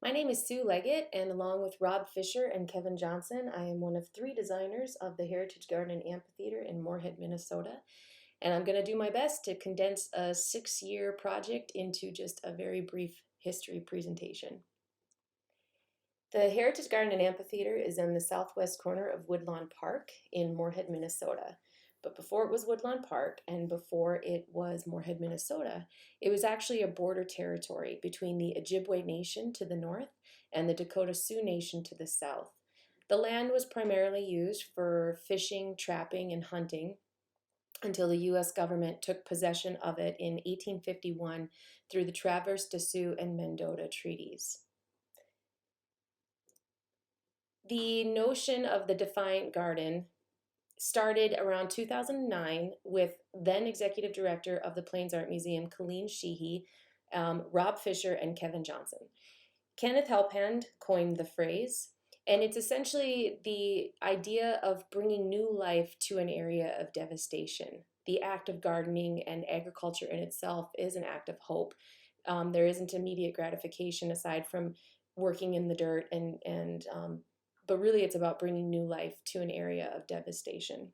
My name is Sue Leggett, and along with Rob Fisher and Kevin Johnson, I am one of three designers of the Heritage Garden and Amphitheater in Moorhead, Minnesota. And I'm going to do my best to condense a 6-year project into just a very brief history presentation. The Heritage Garden and Amphitheater is in the southwest corner of Woodlawn Park in Moorhead, Minnesota. But before it was Woodlawn Park and before it was Moorhead, Minnesota, it was actually a border territory between the Ojibwe Nation to the north and the Dakota Sioux Nation to the south. The land was primarily used for fishing, trapping, and hunting until the U.S. government took possession of it in 1851 through the Traverse des Sioux and Mendota treaties. The notion of the Defiant Garden started around 2009 with then executive director of the Plains Art Museum, Colleen Sheehy, Rob Fisher, and Kevin Johnson. Kenneth Helpand coined the phrase, and it's essentially the idea of bringing new life to an area of devastation. The act of gardening and agriculture in itself is an act of hope. There isn't immediate gratification aside from working in the dirt but really it's about bringing new life to an area of devastation.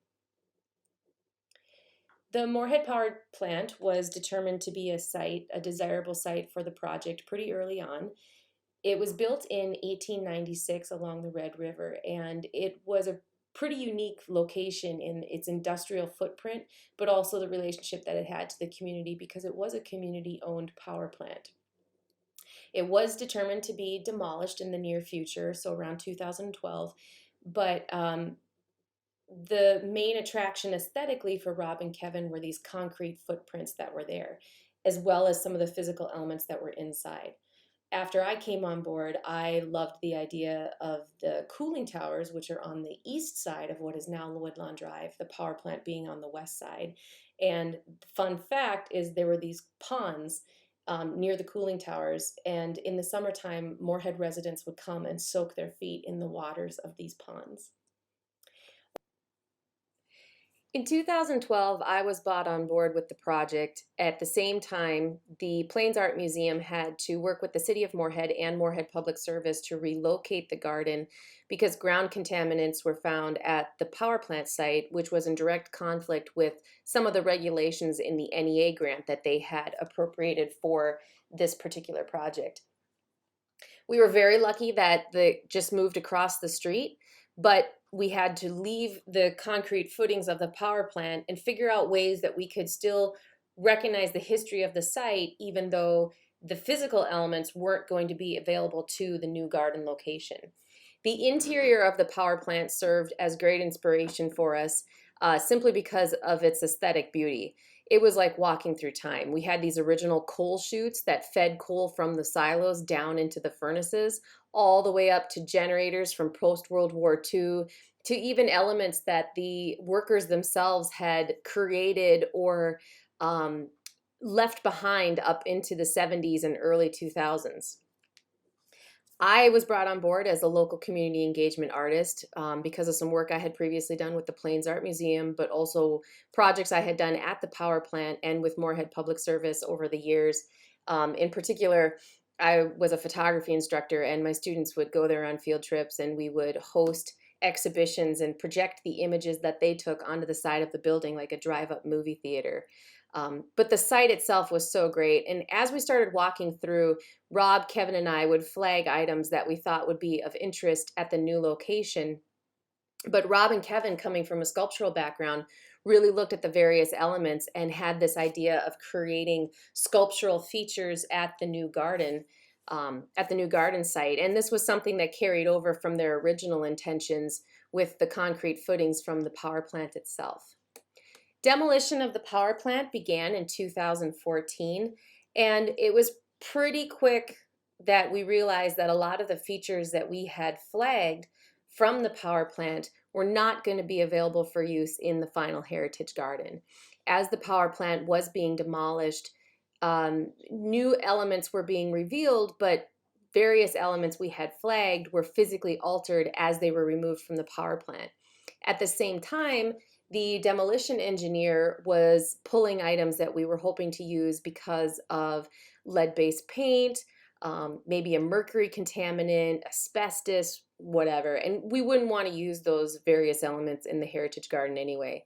The Moorhead Power Plant was determined to be a desirable site for the project pretty early on. It was built in 1896 along the Red River, and it was a pretty unique location in its industrial footprint, but also the relationship that it had to the community because it was a community-owned power plant. It was determined to be demolished in the near future, so around 2012, but the main attraction aesthetically for Rob and Kevin were these concrete footprints that were there, as well as some of the physical elements that were inside. After I came on board, I loved the idea of the cooling towers, which are on the east side of what is now Woodlawn Drive, the power plant being on the west side. And the fun fact is there were these ponds near the cooling towers, and in the summertime, Moorhead residents would come and soak their feet in the waters of these ponds. In 2012, I was brought on board with the project. At the same time, the Plains Art Museum had to work with the City of Moorhead and Moorhead Public Service to relocate the garden because ground contaminants were found at the power plant site, which was in direct conflict with some of the regulations in the NEA grant that they had appropriated for this particular project. We were very lucky that they just moved across the street, but we had to leave the concrete footings of the power plant and figure out ways that we could still recognize the history of the site, even though the physical elements weren't going to be available to the new garden location. The interior of the power plant served as great inspiration for us simply because of its aesthetic beauty. It was like walking through time. We had these original coal chutes that fed coal from the silos down into the furnaces, all the way up to generators from post-World War II, to even elements that the workers themselves had created or left behind up into the 70s and early 2000s. I was brought on board as a local community engagement artist because of some work I had previously done with the Plains Art Museum, but also projects I had done at the power plant and with Moorhead Public Service over the years. In particular, I was a photography instructor, and my students would go there on field trips, and we would host exhibitions and project the images that they took onto the side of the building like a drive-up movie theater. But the site itself was so great. And as we started walking through, Rob, Kevin, and I would flag items that we thought would be of interest at the new location. But Rob and Kevin, coming from a sculptural background, really looked at the various elements and had this idea of creating sculptural features at the new garden site. And this was something that carried over from their original intentions with the concrete footings from the power plant itself. Demolition of the power plant began in 2014, and it was pretty quick that we realized that a lot of the features that we had flagged from the power plant were not going to be available for use in the final heritage garden. As the power plant was being demolished, new elements were being revealed, but various elements we had flagged were physically altered as they were removed from the power plant. At the same time, the demolition engineer was pulling items that we were hoping to use because of lead-based paint, maybe a mercury contaminant, asbestos, whatever. And we wouldn't want to use those various elements in the heritage garden anyway.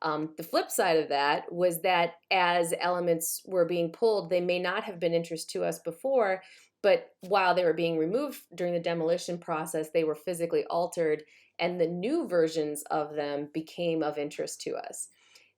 The flip side of that was that as elements were being pulled, they may not have been interest to us before, but while they were being removed during the demolition process, they were physically altered, and the new versions of them became of interest to us.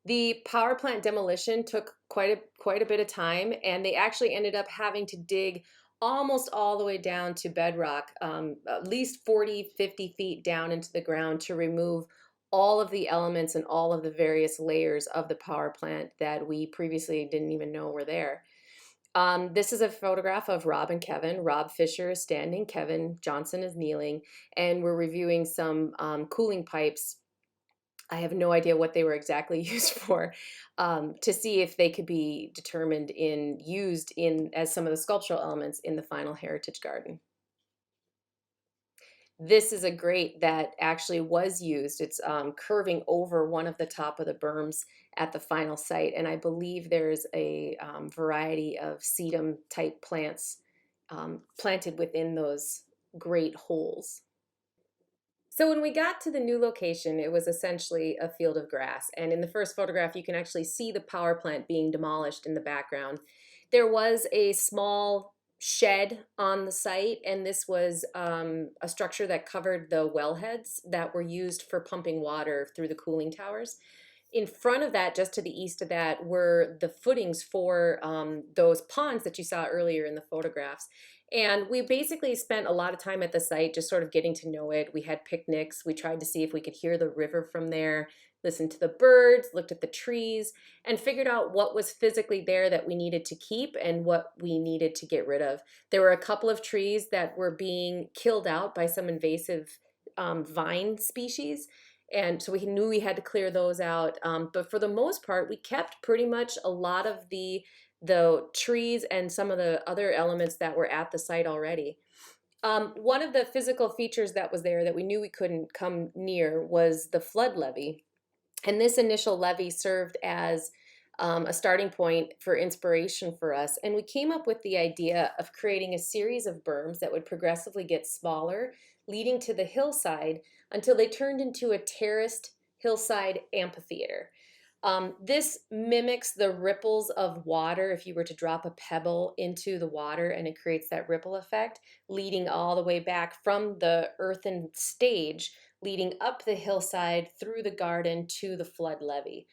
The power plant demolition took quite a bit of time, and they actually ended up having to dig almost all the way down to bedrock, at least 40, 50 feet down into the ground to remove all of the elements and all of the various layers of the power plant that we previously didn't even know were there. This is a photograph of Rob and Kevin. Rob Fisher is standing, Kevin Johnson is kneeling, and we're reviewing some cooling pipes. I have no idea what they were exactly used for, to see if they could be determined in used in as some of the sculptural elements in the final heritage garden. This is a grate that actually was used. It's curving over one of the top of the berms at the final site, and I believe there's a variety of sedum type plants planted within those grate holes. So when we got to the new location, it was essentially a field of grass. And in the first photograph, you can actually see the power plant being demolished in the background. There was a small shed on the site, and this was a structure that covered the wellheads that were used for pumping water through the cooling towers. In front of that, just to the east of that, were the footings for those ponds that you saw earlier in the photographs. And we basically spent a lot of time at the site just sort of getting to know it. We had picnics. We tried to see if we could hear the river from there, listened to the birds, looked at the trees, and figured out what was physically there that we needed to keep and what we needed to get rid of. There were a couple of trees that were being killed out by some invasive vine species. And so we knew we had to clear those out. But for the most part, we kept pretty much a lot of the trees and some of the other elements that were at the site already. One of the physical features that was there that we knew we couldn't come near was the flood levee. And this initial levee served as a starting point for inspiration for us. And we came up with the idea of creating a series of berms that would progressively get smaller, leading to the hillside until they turned into a terraced hillside amphitheater. This mimics the ripples of water if you were to drop a pebble into the water, and it creates that ripple effect, leading all the way back from the earthen stage, leading up the hillside through the garden to the flood levee.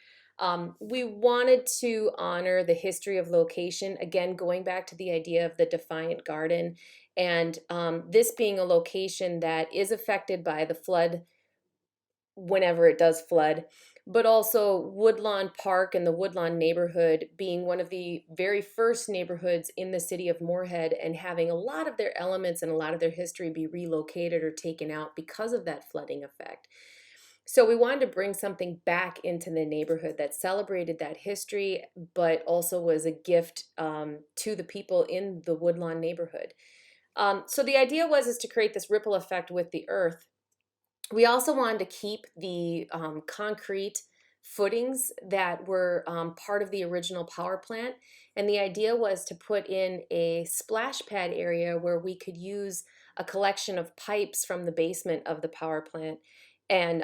We wanted to honor the history of location, again, going back to the idea of the Defiant Garden, and this being a location that is affected by the flood whenever it does flood, but also Woodlawn Park and the Woodlawn neighborhood being one of the very first neighborhoods in the city of Moorhead and having a lot of their elements and a lot of their history be relocated or taken out because of that flooding effect. So we wanted to bring something back into the neighborhood that celebrated that history, but also was a gift to the people in the Woodlawn neighborhood. So the idea is to create this ripple effect with the earth. We also wanted to keep the concrete footings that were part of the original power plant. And the idea was to put in a splash pad area where we could use a collection of pipes from the basement of the power plant and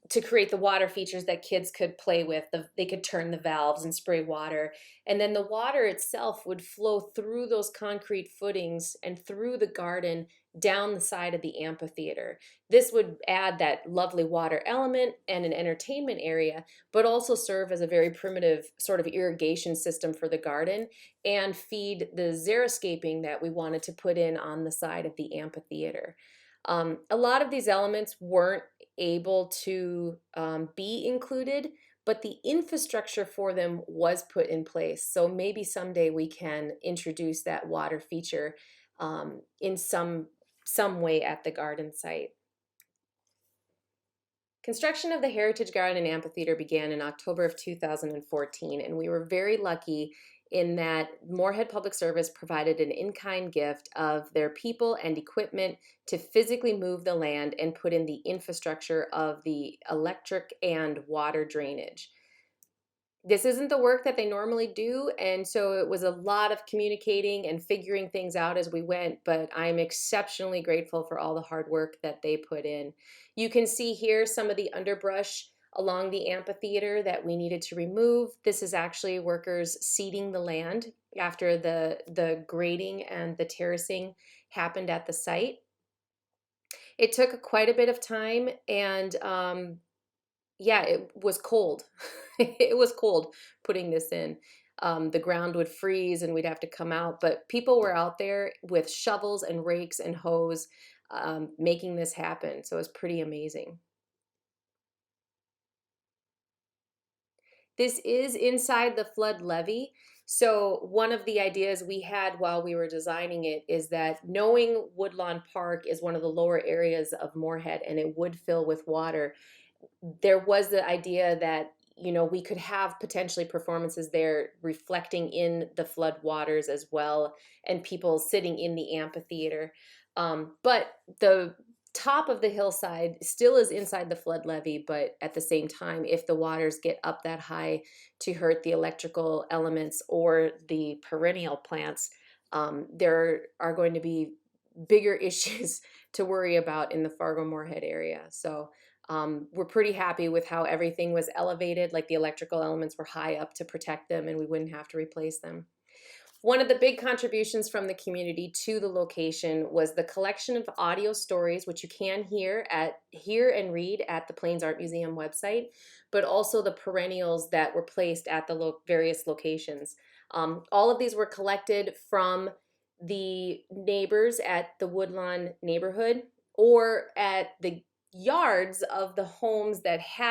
to create the water features that kids could play with. They could turn the valves and spray water. And then the water itself would flow through those concrete footings and through the garden down the side of the amphitheater. This would add that lovely water element and an entertainment area, but also serve as a very primitive sort of irrigation system for the garden and feed the xeriscaping that we wanted to put in on the side of the amphitheater. A lot of these elements weren't able to be included, but the infrastructure for them was put in place. So maybe someday we can introduce that water feature in some way at the garden site. Construction of the Heritage Garden and Amphitheater began in October of 2014, and we were very lucky in that Moorhead Public Service provided an in-kind gift of their people and equipment to physically move the land and put in the infrastructure of the electric and water drainage. this isn't the work that they normally do, and so it was a lot of communicating and figuring things out as we went, but I'm exceptionally grateful for all the hard work that they put in. You can see here some of the underbrush along the amphitheater that we needed to remove. This is actually workers seeding the land after the grading and the terracing happened at the site. It took quite a bit of time, and yeah, it was cold. It was cold putting this in. The ground would freeze and we'd have to come out, but people were out there with shovels and rakes and hose, making this happen. So it was pretty amazing. This is inside the flood levee. So one of the ideas we had while we were designing it is that knowing Woodlawn Park is one of the lower areas of Moorhead and it would fill with water, there was the idea that we could have potentially performances there reflecting in the flood waters as well, and people sitting in the amphitheater. But the top of the hillside still is inside the flood levee, but at the same time, if the waters get up that high to hurt the electrical elements or the perennial plants, there are going to be bigger issues to worry about in the Fargo Moorhead area. So we're pretty happy with how everything was elevated, like the electrical elements were high up to protect them and we wouldn't have to replace them. One of the big contributions from the community to the location was the collection of audio stories, which you can hear and read at the Plains Art Museum website, but also the perennials that were placed at the various locations. All of these were collected from the neighbors at the Woodlawn neighborhood or at the yards of the homes that had